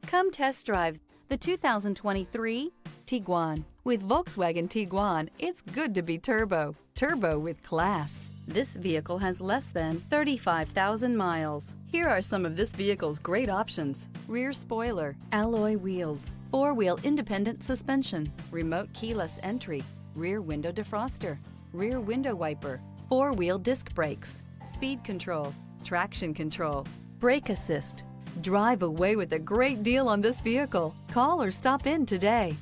Come test drive the 2023 Tiguan. With Volkswagen Tiguan, it's good to be turbo. Turbo with class. This vehicle has less than 35,000 miles. Here are some of this vehicle's great options: rear spoiler, alloy wheels, four-wheel independent suspension, remote keyless entry, rear window defroster, rear window wiper, four-wheel disc brakes, speed control, traction control, brake assist. Drive away with a great deal on this vehicle. Call or stop in today.